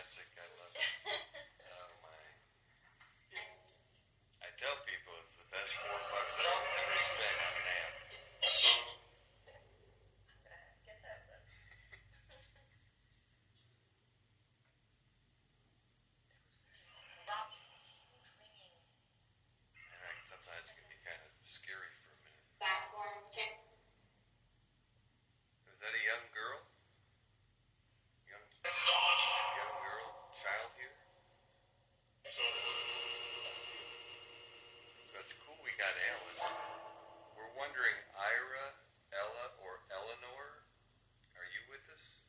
fantastic. I love it. Oh my. I tell people it's the best $4 I've ever spent on an app. Get that one. And sometimes it can be kind of scary for a minute. Is that a young girl? Young girl, child here? So it's cool we got Alice. We're wondering, Ira, Ella, or Eleanor, are you with us?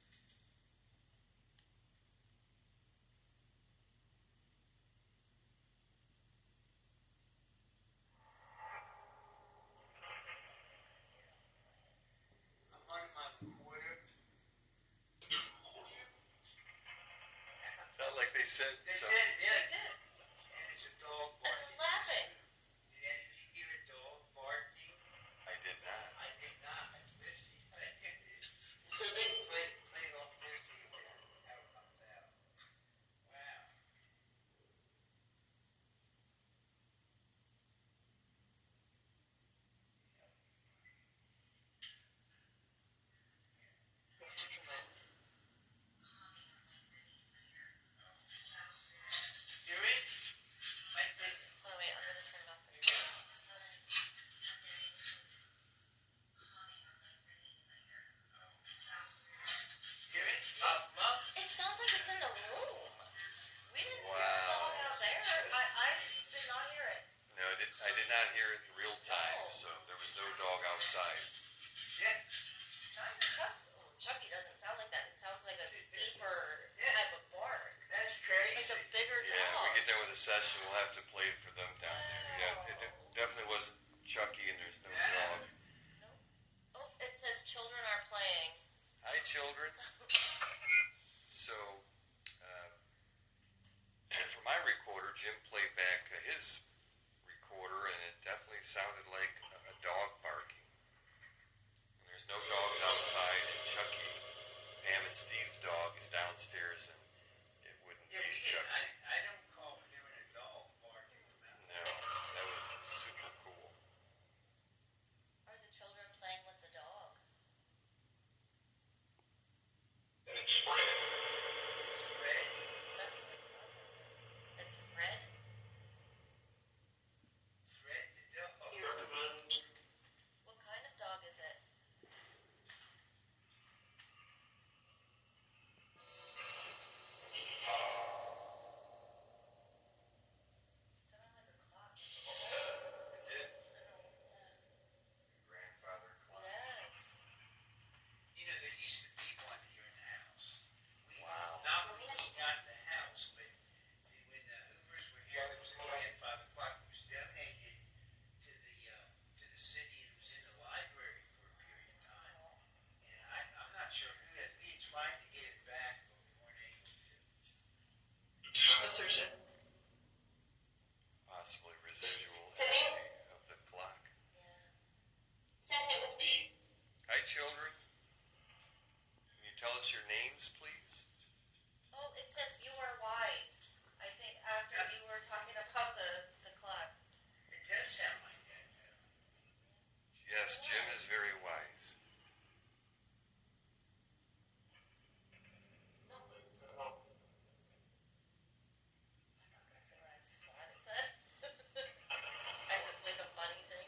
Felt like they said something. They did. And it's a dog And barking. they're laughing. Did any of you hear a dog barking? I did not. I did not. Listen, play it off this, see how it comes out. Wow. Hear it? Oh wait, I'm gonna turn it off for you. Hear it? Up. It sounds like it's in the room. We didn't hear a Wow. dog out there. I did not hear it. No, I did not hear it in real time, so there was no dog outside. Yeah. Not even Chucky doesn't sound like that. It sounds like a deeper type of bark. That's Like crazy. a bigger Yeah, if dog. we get done with the session, we'll have to play it for them down there. Yeah, it definitely wasn't Chucky, and there's no dog. Oh, it says children are playing. Hi, children. So, for my recorder, Jim played back his recorder, and it definitely sounded like a dog barking. And there's no dogs outside, and Chucky, Pam and Steve's dog, is downstairs, and it wouldn't Yeah, be Chucky. I don't call hearing a dog barking. No, that was super cool. Are the children playing with the dog? It's red. That's what it sounds like. It's red. Fred the dog. What kind of dog is it? It sounded like a clock. It did. Yeah. Grandfather clock. Yes. You know, there used to be one here in the house. Wow. Not when we got the house, but when the Hoovers were here, there was a grandfather clock that was donated to the city and it was in the library for a period of time. And I'm not sure who that. We had tried to get it back, but we weren't able to. Assertion. Possibly residual energy of the clock. Yeah. Hi, children. Can you tell us your names, please? Oh, it says you are wise. I think after you were talking about the clock. It does sound like that. Yes, Jim is very wise. I'm not gonna say what I thought it said. As if like a funny thing.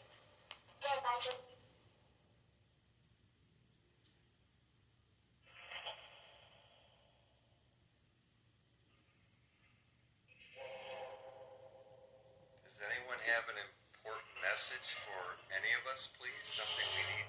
Does anyone have an important message for any of us, please? Something we need